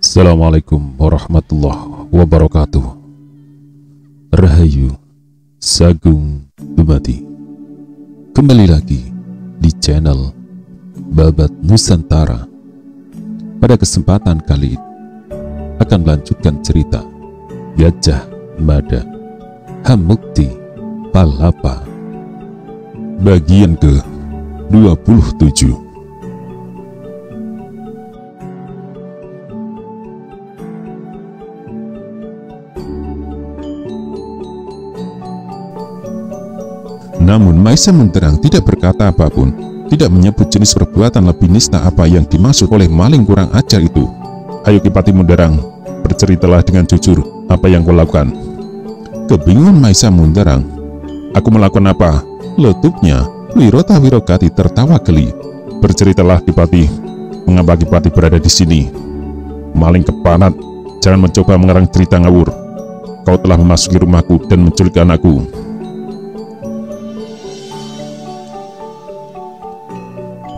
Assalamualaikum warahmatullahi wabarakatuh. Rahayu Sagung Dumadi. Kembali lagi di channel Babat Nusantara. Pada kesempatan kali ini akan melanjutkan cerita Gajah Mada Hamukti Palapa bagian ke-27. Namun Maisa Munterang tidak berkata apapun, tidak menyebut jenis perbuatan lebih nista apa yang dimaksud oleh maling kurang ajar itu. Ayo Kipati Munderang, berceritalah dengan jujur apa yang kau lakukan. Kebingungan Maisa Munderang. Aku melakukan apa? Letupnya Wirota Wirogati tertawa geli. Berceritalah Kipati, mengapa Kipati berada di sini? Maling kepanat, jangan mencoba mengarang cerita ngawur. Kau telah memasuki rumahku dan menculik anakku.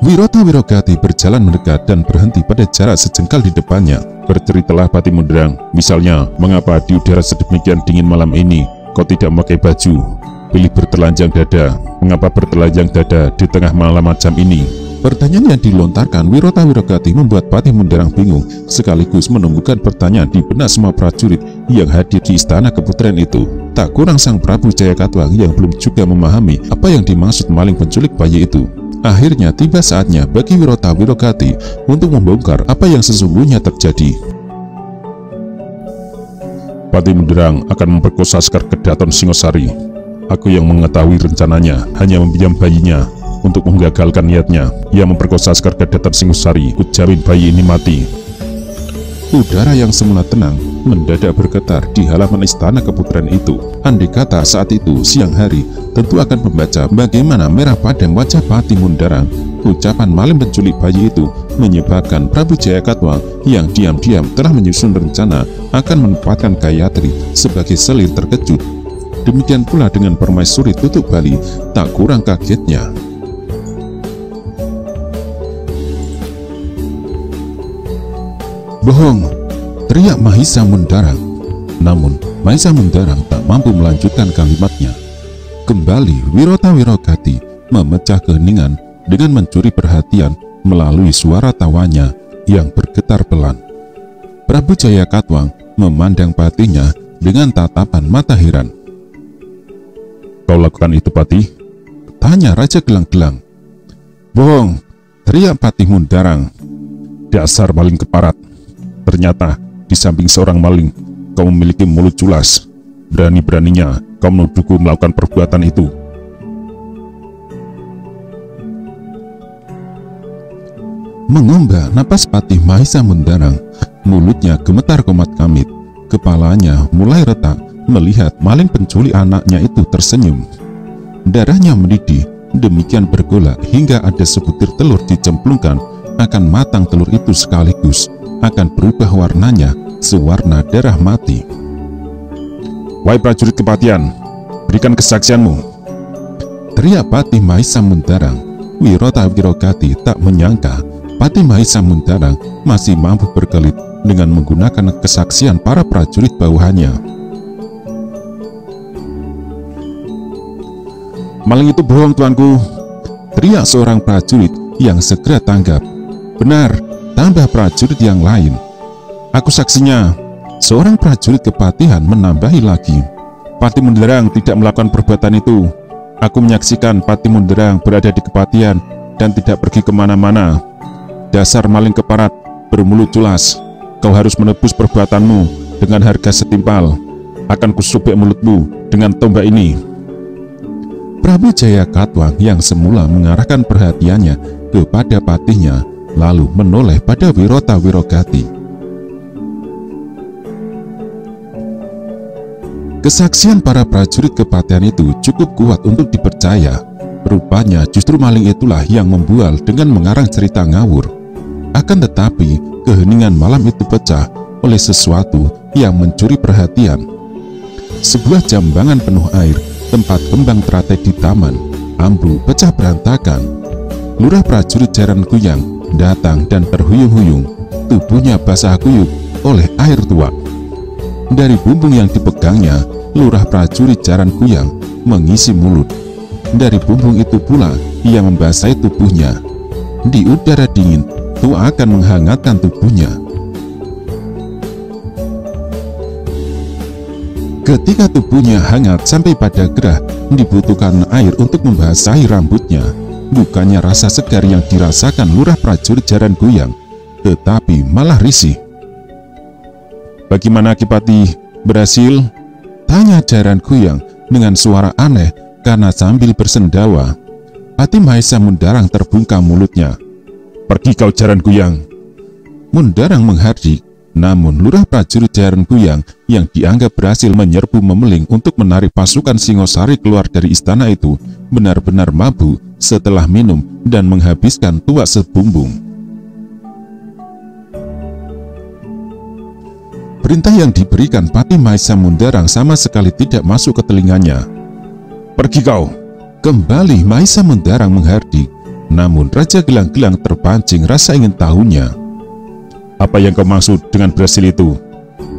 Wirota Wirogati berjalan mendekat dan berhenti pada jarak sejengkal di depannya. Berceritalah Pati Munderang, misalnya, mengapa di udara sedemikian dingin malam ini kau tidak memakai baju? Pilih bertelanjang dada. Mengapa bertelanjang dada di tengah malam macam ini? Pertanyaan yang dilontarkan Wirota Wirogati membuat Pati Munderang bingung, sekaligus menumbuhkan pertanyaan di benak semua prajurit yang hadir di istana keputrian itu. Tak kurang sang Prabu Jayakatwang yang belum juga memahami apa yang dimaksud maling penculik bayi itu. Akhirnya tiba saatnya bagi Wirota Wirogati untuk membongkar apa yang sesungguhnya terjadi. Pati Munderang akan memperkosa Sekar Kedaton Singosari. Aku yang mengetahui rencananya, hanya memdiam bayinya untuk menggagalkan niatnya. Ia memperkosa Sekar Kedaton Singosari, kujamin bayi ini mati. Udara yang semula tenang mendadak bergetar di halaman istana keputrian itu. Andai kata saat itu siang hari, tentu akan membaca bagaimana merah padam wajah Pati Munderang. Ucapan maling penculik bayi itu menyebabkan Prabu Jayakatwang yang diam-diam telah menyusun rencana akan menempatkan Gayatri sebagai selir terkejut. Demikian pula dengan permaisuri Tutuk Bali, tak kurang kagetnya. Bohong, teriak Mahisa Munderang. Namun Mahisa Munderang tak mampu melanjutkan kalimatnya. Kembali Wirota Wirogati memecah keheningan dengan mencuri perhatian melalui suara tawanya yang bergetar pelan. Prabu Jayakatwang memandang Patinya dengan tatapan mata heran. Kau lakukan itu Pati? Tanya Raja Gelang-Gelang. Bohong, teriak Pati Munderang. Dasar maling keparat. Ternyata di samping seorang maling, kau memiliki mulut culas. Berani-beraninya kau menuduhku melakukan perbuatan itu. Mengombak napas Pati Mahisa Munderang, mulutnya gemetar komat-kamit. Kepalanya mulai retak melihat maling penculik anaknya itu tersenyum. Darahnya mendidih, demikian bergolak hingga ada sebutir telur dicemplungkan. Akan matang telur itu sekaligus akan berubah warnanya sewarna darah mati. Wahai prajurit kepatian, berikan kesaksianmu, teriak Pati Mahisa Munderang. Wirota Wirogati tak menyangka Pati Mahisa Munderang masih mampu berkelit dengan menggunakan kesaksian para prajurit bawahannya. Maling itu bohong tuanku, teriak seorang prajurit yang segera tanggap. Benar, tambah prajurit yang lain. Aku saksinya, seorang prajurit kepatihan menambahi lagi. Pati Munderang tidak melakukan perbuatan itu. Aku menyaksikan Pati Munderang berada di kepatihan dan tidak pergi kemana-mana. Dasar maling keparat, bermulut culas. Kau harus menebus perbuatanmu dengan harga setimpal. Akan kusobek mulutmu dengan tombak ini. Prabu Jayakatwang yang semula mengarahkan perhatiannya kepada patinya, lalu menoleh pada Wirota Wirogati. Kesaksian para prajurit kepatihan itu cukup kuat untuk dipercaya. Rupanya justru maling itulah yang membual dengan mengarang cerita ngawur. Akan tetapi keheningan malam itu pecah oleh sesuatu yang mencuri perhatian. Sebuah jambangan penuh air, tempat kembang teratai di taman, ambruk pecah berantakan. Lurah prajurit Jaran Kuyang datang dan terhuyung-huyung. Tubuhnya basah kuyup oleh air tuak. Dari bumbung yang dipegangnya, lurah prajurit Jaran Kuyang mengisi mulut. Dari bumbung itu pula ia membasahi tubuhnya. Di udara dingin, tuak akan menghangatkan tubuhnya. Ketika tubuhnya hangat sampai pada gerah, dibutuhkan air untuk membasahi rambutnya. Bukannya rasa segar yang dirasakan lurah prajurit Jaran Kuyang, tetapi malah risih. "Bagaimana Kipati, berhasil?" tanya Jaran Kuyang dengan suara aneh karena sambil bersendawa. Pati Maesa Mundarang terbungkam mulutnya. "Pergi kau Jaran Kuyang." Mundarang menghardik, namun lurah prajurit Jaran Kuyang yang dianggap berhasil menyerbu Memeling untuk menarik pasukan Singosari keluar dari istana itu benar-benar mabuk setelah minum dan menghabiskan tuak sebumbung. Perintah yang diberikan Pati Maesa Mundarang sama sekali tidak masuk ke telinganya. "Pergi kau!" Kembali Maesa Mundarang menghardik, namun Raja Gelang-Gelang terpancing rasa ingin tahunya. "Apa yang kau maksud dengan berhasil itu?"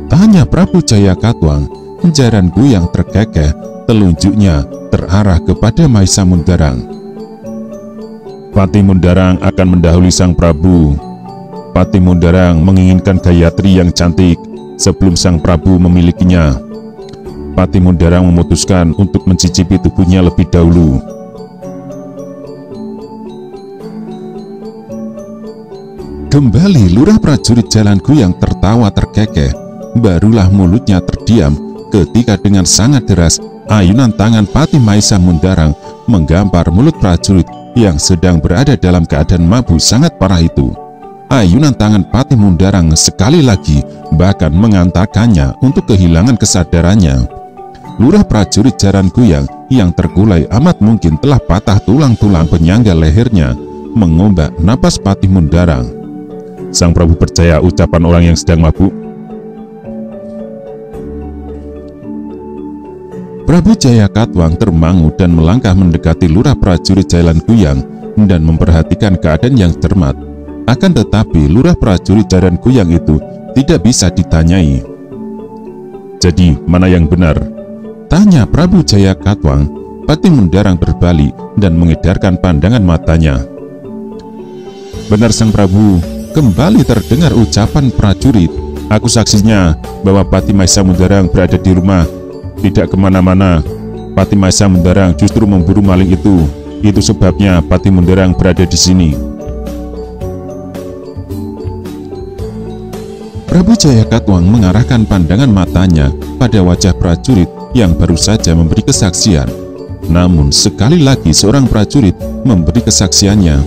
tanya Prabu Jayakatwang. Jaran Kuyang terkekeh, telunjuknya terarah kepada Maesa Mundarang. "Pati Mundarang akan mendahului sang Prabu. Pati Mundarang menginginkan Gayatri yang cantik sebelum sang Prabu memilikinya. Pati Mundarang memutuskan untuk mencicipi tubuhnya lebih dahulu." Kembali lurah prajurit Jaran Kuyang tertawa terkekeh. Barulah mulutnya terdiam ketika dengan sangat deras ayunan tangan Pati Maesa Mundarang menggampar mulut prajurit yang sedang berada dalam keadaan mabuk sangat parah itu. Ayunan tangan Pati Mundarang sekali lagi bahkan mengantarkannya untuk kehilangan kesadarannya. Lurah prajurit Jaran Kuyang yang terkulai amat mungkin telah patah tulang-tulang penyangga lehernya mengombak napas Pati Mundarang. "Sang Prabu percaya ucapan orang yang sedang mabuk?" Prabu Jayakatwang termangu dan melangkah mendekati lurah prajurit Jaran Kuyang dan memperhatikan keadaan yang cermat. Akan tetapi lurah prajurit Jaran Kuyang itu tidak bisa ditanyai. "Jadi mana yang benar?" tanya Prabu Jayakatwang. Pati Mundarang berbalik dan mengedarkan pandangan matanya. "Benar sang Prabu," kembali terdengar ucapan prajurit. "Aku saksinya bahwa Pati Maesa Mundarang berada di rumah, tidak kemana-mana. Pati Maesa Mundarang justru memburu maling itu. Itu sebabnya Pati Mundarang berada di sini." Prabu Jayakatwang mengarahkan pandangan matanya pada wajah prajurit yang baru saja memberi kesaksian. Namun sekali lagi seorang prajurit memberi kesaksiannya.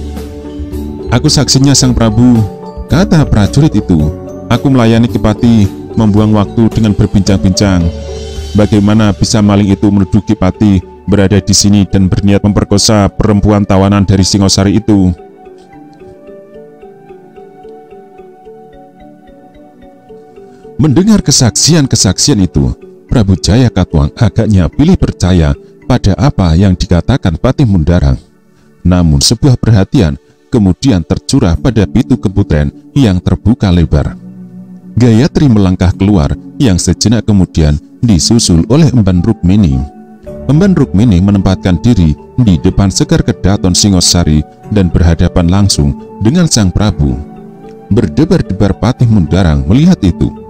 "Aku saksinya sang Prabu," kata prajurit itu. "Aku melayani Kipati, membuang waktu dengan berbincang-bincang. Bagaimana bisa maling itu menuduh Kipati berada di sini dan berniat memperkosa perempuan tawanan dari Singosari itu?" Mendengar kesaksian-kesaksian itu, Prabu Jayakatwang agaknya pilih percaya pada apa yang dikatakan Pati Mundarang. Namun sebuah perhatian kemudian tercurah pada pintu keputren yang terbuka lebar. Gayatri melangkah keluar yang sejenak kemudian disusul oleh Emban Rukmini. Emban Rukmini menempatkan diri di depan Sekar Kedaton Singosari dan berhadapan langsung dengan sang Prabu. Berdebar-debar Pati Mundarang melihat itu.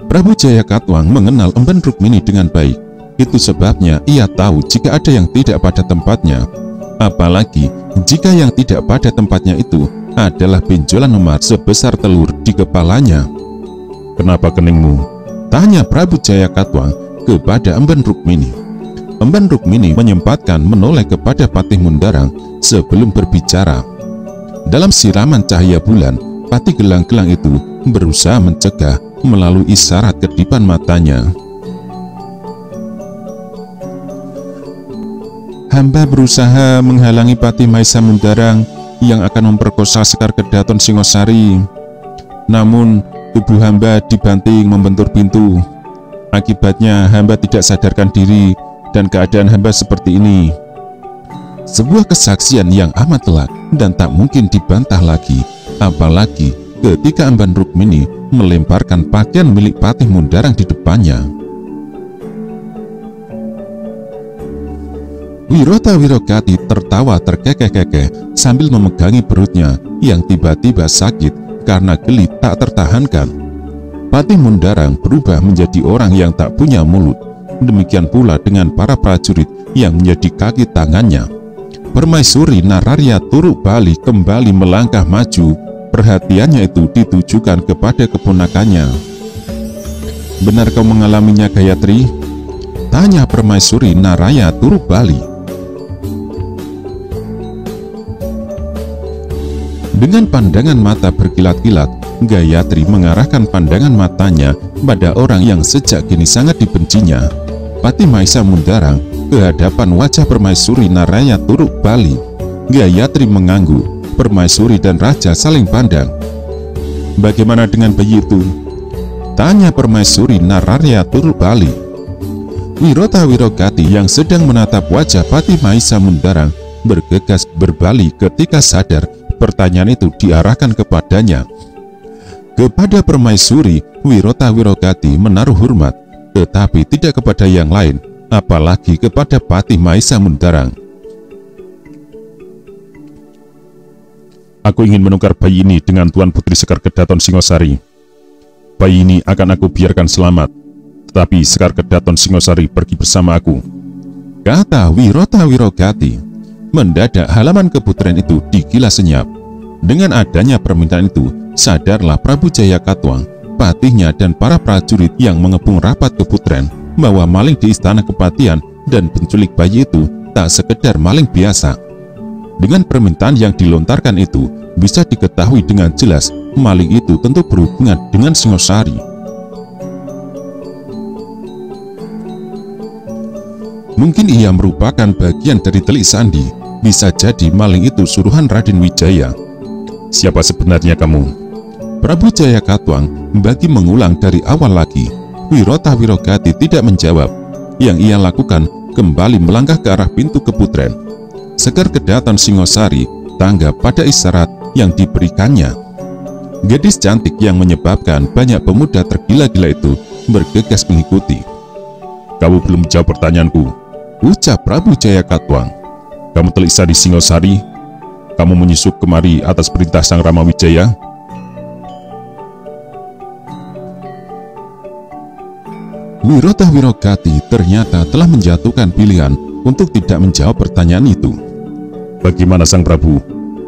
Prabu Jayakatwang mengenal Emban Rukmini dengan baik. Itu sebabnya ia tahu jika ada yang tidak pada tempatnya. Apalagi jika yang tidak pada tempatnya itu adalah benjolan emas sebesar telur di kepalanya. "Kenapa keningmu?" tanya Prabu Jayakatwang kepada Emban Rukmini. Emban Rukmini menyempatkan menoleh kepada Pati Mundarang sebelum berbicara. Dalam siraman cahaya bulan, Pati Gelang-Gelang itu berusaha mencegah melalui isyarat kedipan matanya. "Hamba berusaha menghalangi Pati Maesa Mundarang yang akan memperkosa Sekar Kedaton Singosari. Namun tubuh hamba dibanting membentur pintu. Akibatnya hamba tidak sadarkan diri dan keadaan hamba seperti ini." Sebuah kesaksian yang amat telak dan tak mungkin dibantah lagi, apalagi ketika Emban Rukmini melemparkan pakaian milik Patih Mundarang di depannya. Wirota Wirogati tertawa terkekeh-kekeh sambil memegangi perutnya yang tiba-tiba sakit karena geli tak tertahankan. Patih Mundarang berubah menjadi orang yang tak punya mulut. Demikian pula dengan para prajurit yang menjadi kaki tangannya. Permaisuri Nararya Turuk Bali kembali melangkah maju. Perhatiannya itu ditujukan kepada keponakannya. "Benar kau mengalaminya, Gayatri?" tanya Permaisuri Nararya Turuk Bali. Dengan pandangan mata berkilat-kilat, Gayatri mengarahkan pandangan matanya pada orang yang sejak kini sangat dibencinya, Patih Maisa Mundarang, ke hadapan wajah Permaisuri Nararya Turuk Bali. Gayatri mengangguk. Permaisuri dan Raja saling pandang. "Bagaimana dengan bayi itu?" tanya Permaisuri Nararya Turuk Bali. Wirota Wirogati yang sedang menatap wajah Patih Maisa Mundarang bergegas berbalik ketika sadar pertanyaan itu diarahkan kepadanya. Kepada Permaisuri, Wirota Wirogati menaruh hormat, tetapi tidak kepada yang lain, apalagi kepada Patih Maisa Mundarang. "Aku ingin menukar bayi ini dengan Tuan Putri Sekar Kedaton Singosari. Bayi ini akan aku biarkan selamat, tetapi Sekar Kedaton Singosari pergi bersama aku," kata Wirota Wirogati. Mendadak halaman keputren itu digilas senyap. Dengan adanya permintaan itu, sadarlah Prabu Jaya Katuang, patihnya dan para prajurit yang mengepung rapat keputren bahwa maling di istana kepatihan dan penculik bayi itu tak sekedar maling biasa. Dengan permintaan yang dilontarkan itu, bisa diketahui dengan jelas maling itu tentu berhubungan dengan Singosari. Mungkin ia merupakan bagian dari telik sandi. Bisa jadi maling itu suruhan Raden Wijaya. "Siapa sebenarnya kamu?" Prabu Jaya Katuang bagi mengulang dari awal lagi. Wirota Wirogati tidak menjawab. Yang ia lakukan kembali melangkah ke arah pintu keputren. Sekar Kedaton Singosari tanggap pada isyarat yang diberikannya. Gadis cantik yang menyebabkan banyak pemuda tergila-gila itu bergegas mengikuti. "Kamu belum menjawab pertanyaanku," ucap Prabu Jaya Katuang. "Kamu telik di Singosari? Kamu menyusup kemari atas perintah Sang Rama Wijaya?" Wirota Wirogati ternyata telah menjatuhkan pilihan untuk tidak menjawab pertanyaan itu. "Bagaimana Sang Prabu?"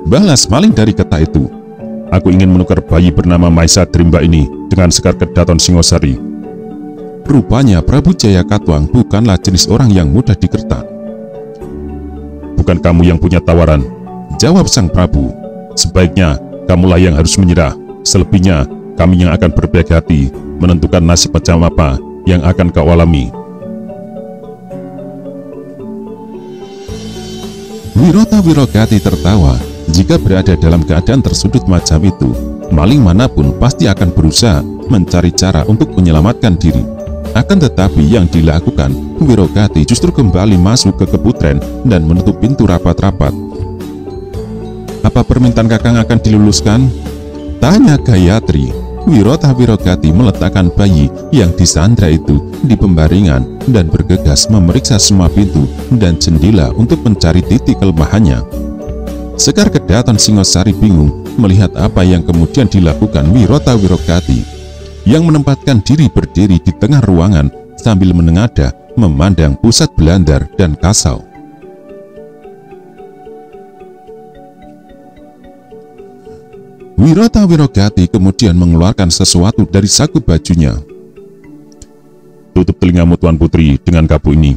balas maling dari keta itu. "Aku ingin menukar bayi bernama Maisa Drimba ini dengan Sekar Kedaton Singosari." Rupanya Prabu Jaya Katuang bukanlah jenis orang yang mudah dikertak. "Bukan kamu yang punya tawaran," jawab Sang Prabu. "Sebaiknya kamulah yang harus menyerah. Selebihnya kami yang akan berbaik hati menentukan nasib macam apa yang akan kau alami." Wirota Wirogati tertawa. Jika berada dalam keadaan tersudut macam itu, maling manapun pasti akan berusaha mencari cara untuk menyelamatkan diri. Akan tetapi yang dilakukan, Wirogati justru kembali masuk ke keputren dan menutup pintu rapat-rapat. "Apa permintaan Kakang akan diluluskan?" tanya Gayatri. Wirota Wirogati meletakkan bayi yang disandra itu di pembaringan dan bergegas memeriksa semua pintu dan jendela untuk mencari titik kelemahannya. Sekar Kedaton Singosari bingung melihat apa yang kemudian dilakukan Wirota Wirogati, yang menempatkan diri berdiri di tengah ruangan sambil menengadah memandang pusat belandar dan kasau. Wirota Wirogati kemudian mengeluarkan sesuatu dari saku bajunya. "Tutup telingamu Tuan Putri dengan kabu ini.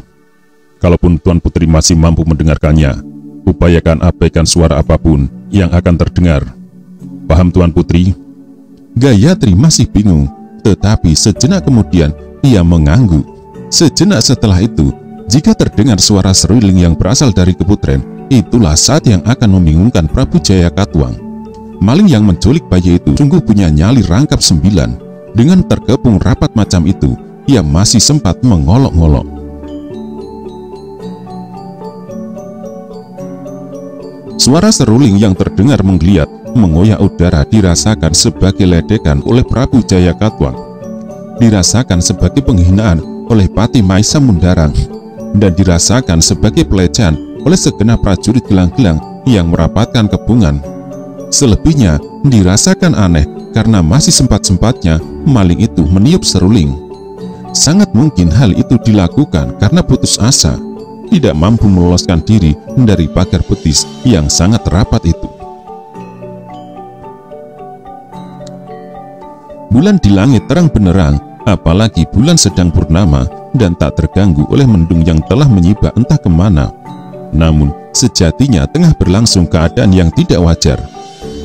Kalaupun Tuan Putri masih mampu mendengarkannya, upayakan abaikan suara apapun yang akan terdengar. Paham Tuan Putri?" Gayatri masih bingung, tetapi sejenak kemudian ia mengangguk. Sejenak setelah itu, jika terdengar suara seruling yang berasal dari keputren, itulah saat yang akan membingungkan Prabu Jaya Katuang. Maling yang menculik bayi itu sungguh punya nyali rangkap 9. Dengan terkepung rapat macam itu, ia masih sempat mengolok-ngolok. Suara seruling yang terdengar menggeliat, mengoyak udara dirasakan sebagai ledekan oleh Prabu Jayakatwang, dirasakan sebagai penghinaan oleh Patih Maisa Mundarang, dan dirasakan sebagai pelecehan oleh segenap prajurit gelang-gelang yang merapatkan kepungan. Selebihnya dirasakan aneh karena masih sempat-sempatnya maling itu meniup seruling. Sangat mungkin hal itu dilakukan karena putus asa, tidak mampu meloloskan diri dari pagar betis yang sangat rapat itu. Bulan di langit terang benderang, apalagi bulan sedang purnama dan tak terganggu oleh mendung yang telah menyibak entah kemana. Namun sejatinya tengah berlangsung keadaan yang tidak wajar.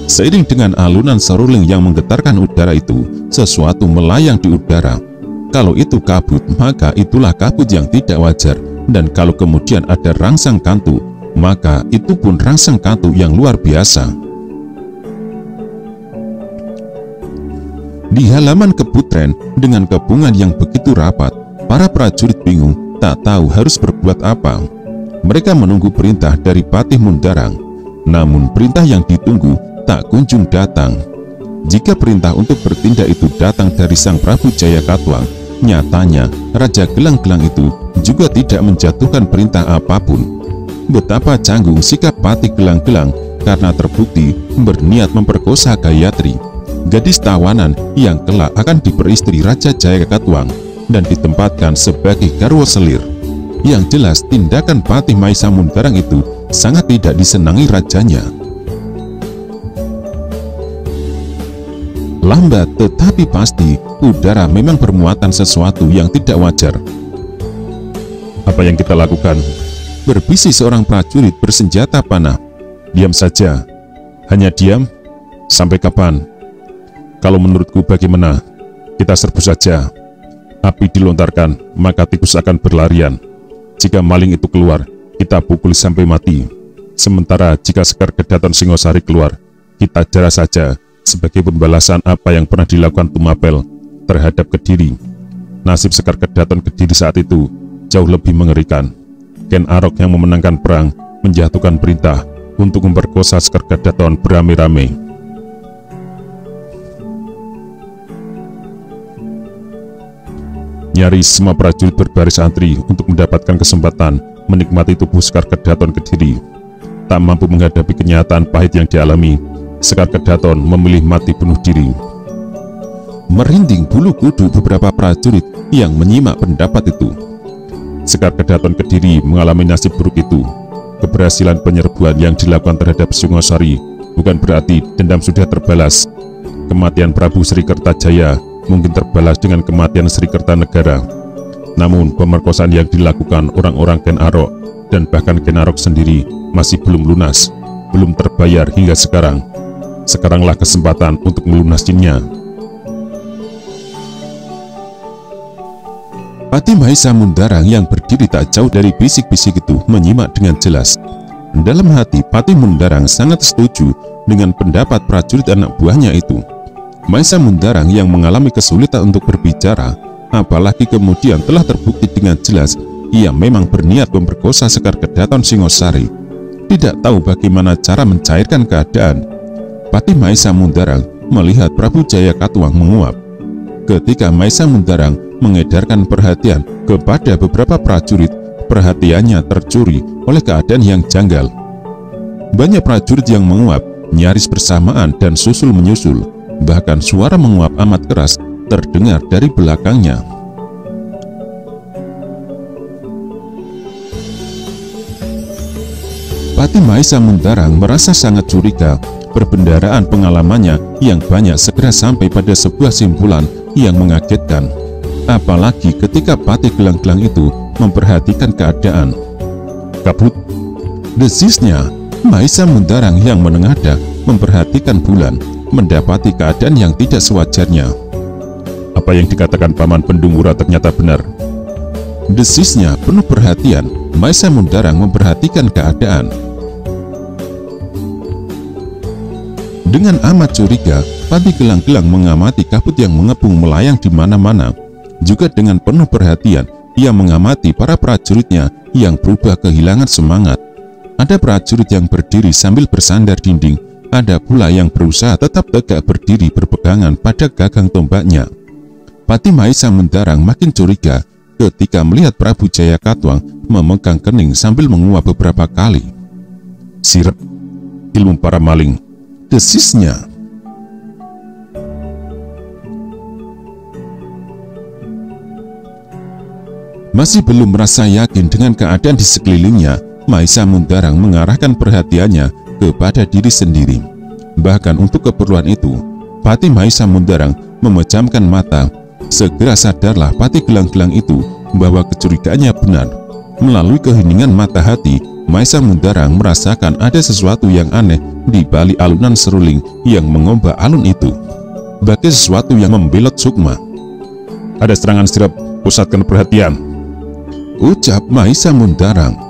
Seiring dengan alunan seruling yang menggetarkan udara itu, sesuatu melayang di udara. Kalau itu kabut, maka itulah kabut yang tidak wajar. Dan kalau kemudian ada rangsang kantu, maka itu pun rangsang kantu yang luar biasa. Di halaman keputren dengan kepungan yang begitu rapat, para prajurit bingung tak tahu harus berbuat apa. Mereka menunggu perintah dari Patih Mundarang, namun perintah yang ditunggu tak kunjung datang. Jika perintah untuk bertindak itu datang dari Sang Prabu Jayakatwang, nyatanya Raja Gelang-Gelang itu juga tidak menjatuhkan perintah apapun. Betapa canggung sikap Patih Gelang-Gelang karena terbukti berniat memperkosa Gayatri, gadis tawanan yang kelak akan diperistri Raja Jayakatwang dan ditempatkan sebagai garwa selir. Yang jelas tindakan Patih Maisa Mundarang itu sangat tidak disenangi rajanya. Lambat tetapi pasti, udara memang bermuatan sesuatu yang tidak wajar. Apa yang kita lakukan? Berbisik seorang prajurit bersenjata panah. Diam saja. Hanya diam? Sampai kapan? Kalau menurutku bagaimana? Kita serbu saja. Api dilontarkan, maka tikus akan berlarian. Jika maling itu keluar, kita pukul sampai mati. Sementara jika Sekar Kedaton Singosari keluar, kita jarah saja sebagai pembalasan apa yang pernah dilakukan Tumapel terhadap Kediri. Nasib Sekar Kedaton Kediri saat itu jauh lebih mengerikan. Ken Arok yang memenangkan perang menjatuhkan perintah untuk memperkosa Sekar Kedaton beramai-ramai. Nyaris semua prajurit berbaris antri untuk mendapatkan kesempatan menikmati tubuh Sekar Kedaton Kediri. Tak mampu menghadapi kenyataan pahit yang dialami, Sekar Kedaton memilih mati bunuh diri. Merinding bulu kuduk beberapa prajurit yang menyimak pendapat itu. Sekar Kedaton Kediri mengalami nasib buruk itu. Keberhasilan penyerbuan yang dilakukan terhadap Singosari bukan berarti dendam sudah terbalas. Kematian Prabu Sri Kertajaya mungkin terbalas dengan kematian Sri Kertanegara. Namun pemerkosaan yang dilakukan orang-orang Ken Arok dan bahkan Ken Arok sendiri masih belum lunas, belum terbayar hingga sekarang. Sekaranglah kesempatan untuk melunasinya. Patih Maisa Mundarang yang berdiri tak jauh dari bisik-bisik itu menyimak dengan jelas. Dalam hati Patih Mundarang sangat setuju dengan pendapat prajurit anak buahnya itu. Maisa Mundarang yang mengalami kesulitan untuk berbicara, apalagi kemudian telah terbukti dengan jelas ia memang berniat memperkosa Sekar Kedaton Singosari. Tidak tahu bagaimana cara mencairkan keadaan. Patih Maisa Mundarang melihat Prabu Jayakatwang menguap. Ketika Maisa Mundarang mengedarkan perhatian kepada beberapa prajurit, perhatiannya tercuri oleh keadaan yang janggal. Banyak prajurit yang menguap nyaris bersamaan dan susul menyusul. Bahkan suara menguap amat keras terdengar dari belakangnya. Patih Maisa Mundarang merasa sangat curiga. Perbendaraan pengalamannya yang banyak segera sampai pada sebuah simpulan yang mengagetkan. Apalagi ketika Patih Gelang-Gelang itu memperhatikan keadaan. Kabut. Desisnya, Maisa Mundarang yang menengadah memperhatikan bulan, mendapati keadaan yang tidak sewajarnya. Apa yang dikatakan Paman Pendungura ternyata benar. Desisnya penuh perhatian, Maisa Mundarang memperhatikan keadaan. Dengan amat curiga, Patih Gelang-Gelang mengamati kabut yang mengepung melayang di mana-mana. Juga dengan penuh perhatian, ia mengamati para prajuritnya yang berubah kehilangan semangat. Ada prajurit yang berdiri sambil bersandar dinding, ada pula yang berusaha tetap tegak berdiri berpegangan pada gagang tombaknya. Pati Mahesa mendarang makin curiga ketika melihat Prabu Jayakatwang memegang kening sambil menguap beberapa kali. "Sirep, ilmu para maling," desisnya. Masih belum merasa yakin dengan keadaan di sekelilingnya, Mahesa Mundarang mengarahkan perhatiannya kepada diri sendiri. Bahkan untuk keperluan itu, Pati Mahesa Mundarang memejamkan mata. Segera sadarlah Pati Gelang-Gelang itu bahwa kecurigaannya benar. Melalui keheningan mata hati, Mahesa Mundarang merasakan ada sesuatu yang aneh di balik alunan seruling yang mengombak alun itu, bagai sesuatu yang membelot sukma. "Ada serangan sirep, pusatkan perhatian," ucap Mahesa Mundarang.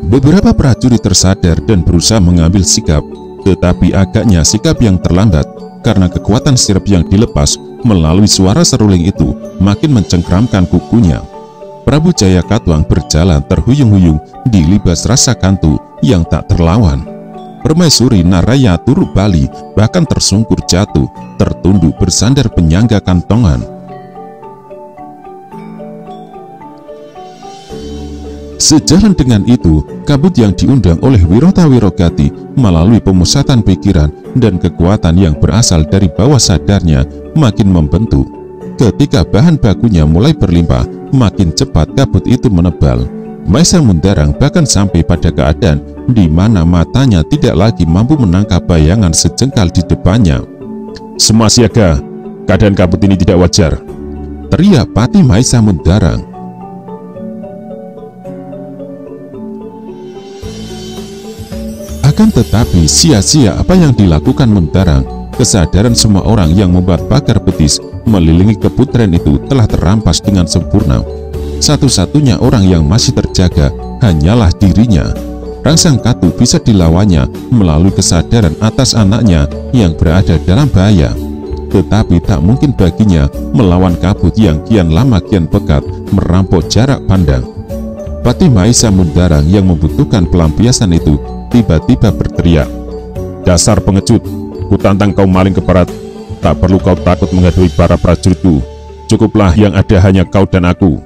Beberapa prajurit tersadar dan berusaha mengambil sikap, tetapi agaknya sikap yang terlambat karena kekuatan sirep yang dilepas melalui suara seruling itu makin mencengkramkan kukunya. Prabu Jayakatwang berjalan terhuyung-huyung dilibas rasa kantuk yang tak terlawan. Permaisuri Naraya Turuk Bali bahkan tersungkur jatuh, tertunduk bersandar penyangga kantongan. Sejalan dengan itu, kabut yang diundang oleh Wirota Wirogati melalui pemusatan pikiran dan kekuatan yang berasal dari bawah sadarnya makin membentuk. Ketika bahan bakunya mulai berlimpah, makin cepat kabut itu menebal. Mahesa Mundarang bahkan sampai pada keadaan di mana matanya tidak lagi mampu menangkap bayangan sejengkal di depannya. "Semua siaga, keadaan kabut ini tidak wajar," teriak Pati Mahesa Mundarang. Akan tetapi sia-sia apa yang dilakukan Mundarang. Kesadaran semua orang yang membuat pagar betis melilingi keputren itu telah terampas dengan sempurna. Satu-satunya orang yang masih terjaga hanyalah dirinya. Rangsang Katu bisa dilawannya melalui kesadaran atas anaknya yang berada dalam bahaya. Tetapi tak mungkin baginya melawan kabut yang kian lama kian pekat merampok jarak pandang. Pati Mahesa Mundarang yang membutuhkan pelampiasan itu tiba-tiba berteriak, "Dasar pengecut, kutantang kau maling keparat. Tak perlu kau takut menghadapi para prajuritku. Cukuplah yang ada hanya kau dan aku."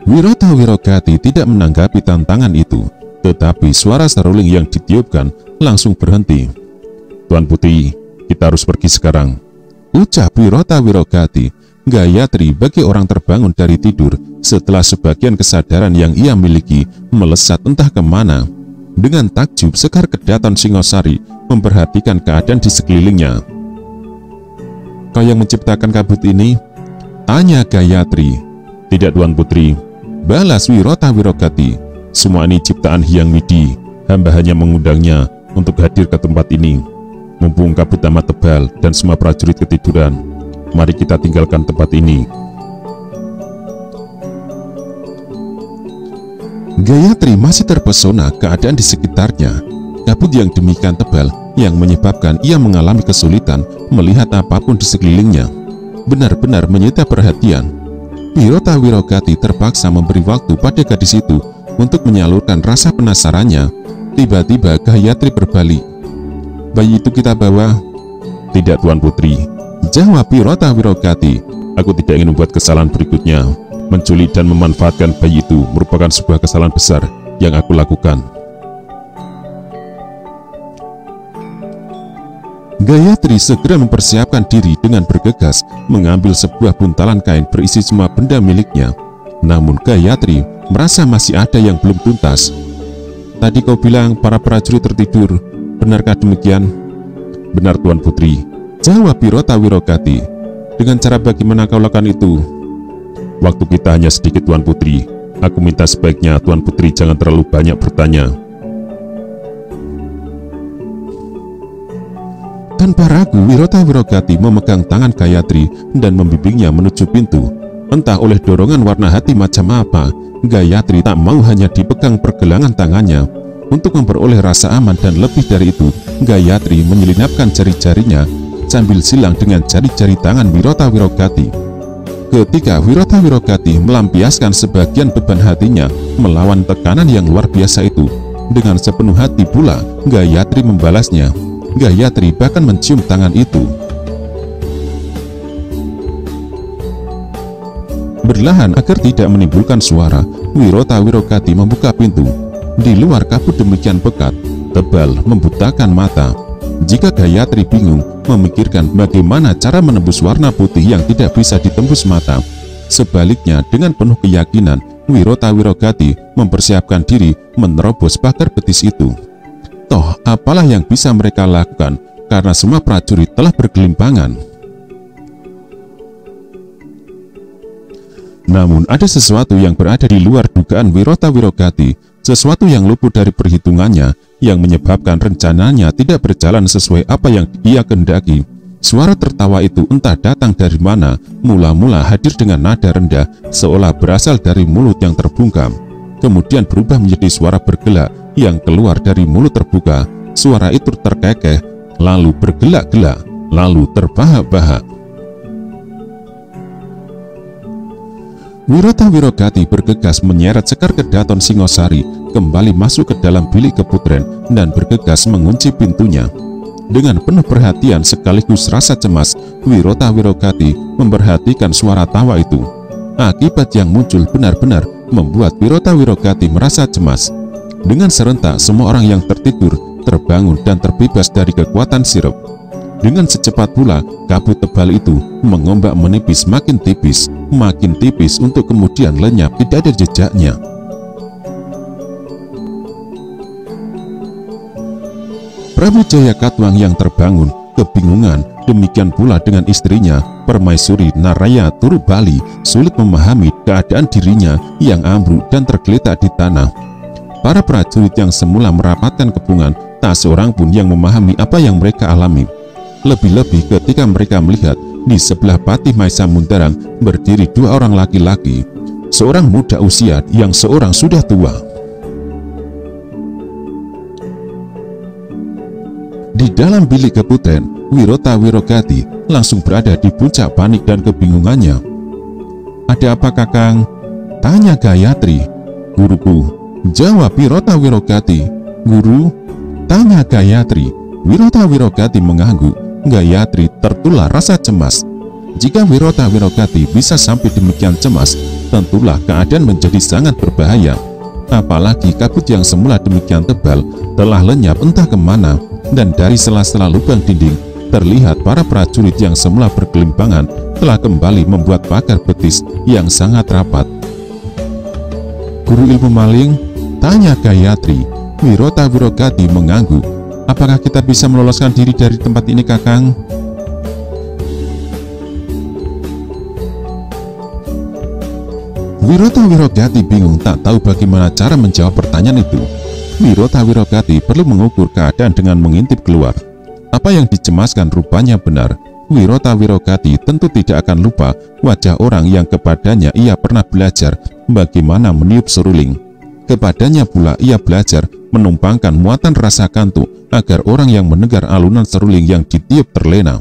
Wirota Wirogati tidak menanggapi tantangan itu, tetapi suara seruling yang ditiupkan langsung berhenti. "Tuan Putri, kita harus pergi sekarang," ucap Wirota Wirogati. Gayatri bagi orang terbangun dari tidur setelah sebagian kesadaran yang ia miliki melesat entah kemana. Dengan takjub Sekar Kedaton Singosari memperhatikan keadaan di sekelilingnya. "Kau yang menciptakan kabut ini?" tanya Gayatri. "Tidak, Tuan Putri," balas Wirota Wirogati. "Semua ini ciptaan Hyang Widi. Hamba hanya mengundangnya untuk hadir ke tempat ini. Mumpung kabut amat tebal dan semua prajurit ketiduran, mari kita tinggalkan tempat ini." Gayatri masih terpesona keadaan di sekitarnya. Kabut yang demikian tebal yang menyebabkan ia mengalami kesulitan melihat apapun di sekelilingnya. Benar-benar menyita perhatian. Wirota Wirogati terpaksa memberi waktu pada gadis itu untuk menyalurkan rasa penasarannya. Tiba-tiba Gayatri berbalik. "Bayi itu kita bawa?" "Tidak, Tuan Putri," jawab Wirota Wirogati. "Aku tidak ingin membuat kesalahan berikutnya. Menculik dan memanfaatkan bayi itu merupakan sebuah kesalahan besar yang aku lakukan." Gayatri segera mempersiapkan diri dengan bergegas mengambil sebuah buntalan kain berisi semua benda miliknya. Namun Gayatri merasa masih ada yang belum tuntas. "Tadi kau bilang para prajurit tertidur, benarkah demikian?" "Benar, Tuan Putri," jawab Wirota Wirogati. "Dengan cara bagaimana kau lakukan itu?" "Waktu kita hanya sedikit, Tuan Putri. Aku minta sebaiknya Tuan Putri jangan terlalu banyak bertanya." Tanpa ragu, Wirota Wirogati memegang tangan Gayatri dan membimbingnya menuju pintu. Entah oleh dorongan warna hati macam apa, Gayatri tak mau hanya dipegang pergelangan tangannya. Untuk memperoleh rasa aman dan lebih dari itu, Gayatri menyelinapkan jari-jarinya sambil silang dengan jari-jari tangan Wirota Wirogati. Ketika Wirota Wirogati melampiaskan sebagian beban hatinya melawan tekanan yang luar biasa itu, dengan sepenuh hati pula Gayatri membalasnya. Gayatri bahkan mencium tangan itu. Berlahan agar tidak menimbulkan suara, Wirota Wirogati membuka pintu. Di luar kabut demikian pekat, tebal, membutakan mata. Jika Gayatri bingung memikirkan bagaimana cara menembus warna putih yang tidak bisa ditembus mata, sebaliknya dengan penuh keyakinan Wirota Wirogati mempersiapkan diri menerobos pagar betis itu. Toh apalah yang bisa mereka lakukan karena semua prajurit telah bergelimpangan. Namun ada sesuatu yang berada di luar dugaan Wirota Wirogati, sesuatu yang luput dari perhitungannya, yang menyebabkan rencananya tidak berjalan sesuai apa yang ia kehendaki. Suara tertawa itu entah datang dari mana, mula-mula hadir dengan nada rendah, seolah berasal dari mulut yang terbungkam. Kemudian berubah menjadi suara bergelak yang keluar dari mulut terbuka. Suara itu terkekeh, lalu bergelak-gelak, lalu terbahak-bahak. Wirota Wirogati bergegas menyeret Sekar Kedaton Singosari kembali masuk ke dalam bilik keputren dan bergegas mengunci pintunya. Dengan penuh perhatian sekaligus rasa cemas, Wirota Wirogati memperhatikan suara tawa itu. Akibat yang muncul benar-benar membuat Wirota Wirogati merasa cemas. Dengan serentak semua orang yang tertidur terbangun dan terbebas dari kekuatan sirup. Dengan secepat pula kabut tebal itu mengombak menipis makin tipis untuk kemudian lenyap, tidak ada jejaknya. Prabu Jaya Katuang yang terbangun kebingungan, demikian pula dengan istrinya Permaisuri Naraya Turubali sulit memahami keadaan dirinya yang ambruk dan tergeletak di tanah. Para prajurit yang semula merapatkan kepungan, tak seorang pun yang memahami apa yang mereka alami. Lebih-lebih ketika mereka melihat di sebelah Patih Maesa Mundarang berdiri dua orang laki-laki, seorang muda usia yang seorang sudah tua. Di dalam bilik keputren, Wirota Wirogati langsung berada di puncak panik dan kebingungannya. "Ada apa, Kakang?" tanya Gayatri. "Guruku," jawab Wirota Wirogati. "Guru?" tanya Gayatri. Wirota Wirogati mengangguk. Gayatri tertular rasa cemas. Jika Wirota Wirogati bisa sampai demikian cemas, tentulah keadaan menjadi sangat berbahaya. Apalagi kabut yang semula demikian tebal telah lenyap entah kemana, dan dari sela-sela lubang dinding terlihat para prajurit yang semula bergelimpangan telah kembali membuat pagar betis yang sangat rapat. "Guru ilmu maling?" tanya Gayatri. Wirota Wirogati mengangguk. "Apakah kita bisa meloloskan diri dari tempat ini, Kakang?" Wirota Wirogati bingung tak tahu bagaimana cara menjawab pertanyaan itu. Wirota Wirogati perlu mengukur keadaan dengan mengintip keluar. Apa yang dicemaskan rupanya benar. Wirota Wirogati tentu tidak akan lupa wajah orang yang kepadanya ia pernah belajar bagaimana meniup seruling. Kepadanya pula ia belajar menumpangkan muatan rasa kantuk agar orang yang mendengar alunan seruling yang ditiup terlena.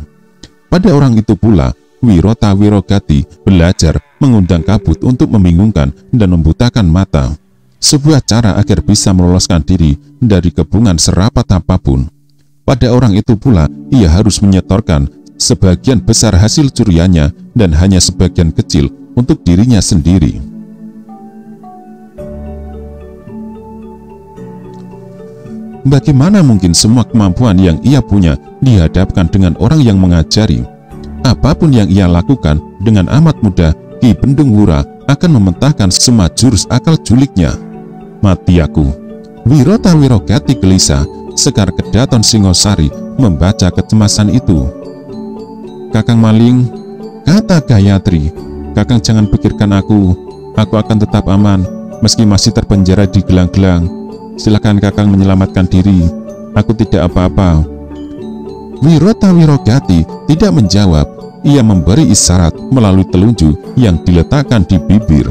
Pada orang itu pula Wirota Wirogati belajar mengundang kabut untuk membingungkan dan membutakan mata. Sebuah cara agar bisa meloloskan diri dari kepungan serapat apapun. Pada orang itu pula ia harus menyetorkan sebagian besar hasil curiannya dan hanya sebagian kecil untuk dirinya sendiri. Bagaimana mungkin semua kemampuan yang ia punya dihadapkan dengan orang yang mengajari? Apapun yang ia lakukan dengan amat mudah, Ki Bendung Wura akan mementahkan semua jurus akal juliknya. "Mati aku." Wirota Wirogati gelisah. Sekar Kedaton Singosari membaca kecemasan itu. "Kakang maling," kata Gayatri. "Kakang jangan pikirkan aku akan tetap aman meski masih terpenjara di gelang-gelang. Silakan Kakang menyelamatkan diri, aku tidak apa-apa." Wirota Wirogati tidak menjawab. Ia memberi isyarat melalui telunjuk yang diletakkan di bibir.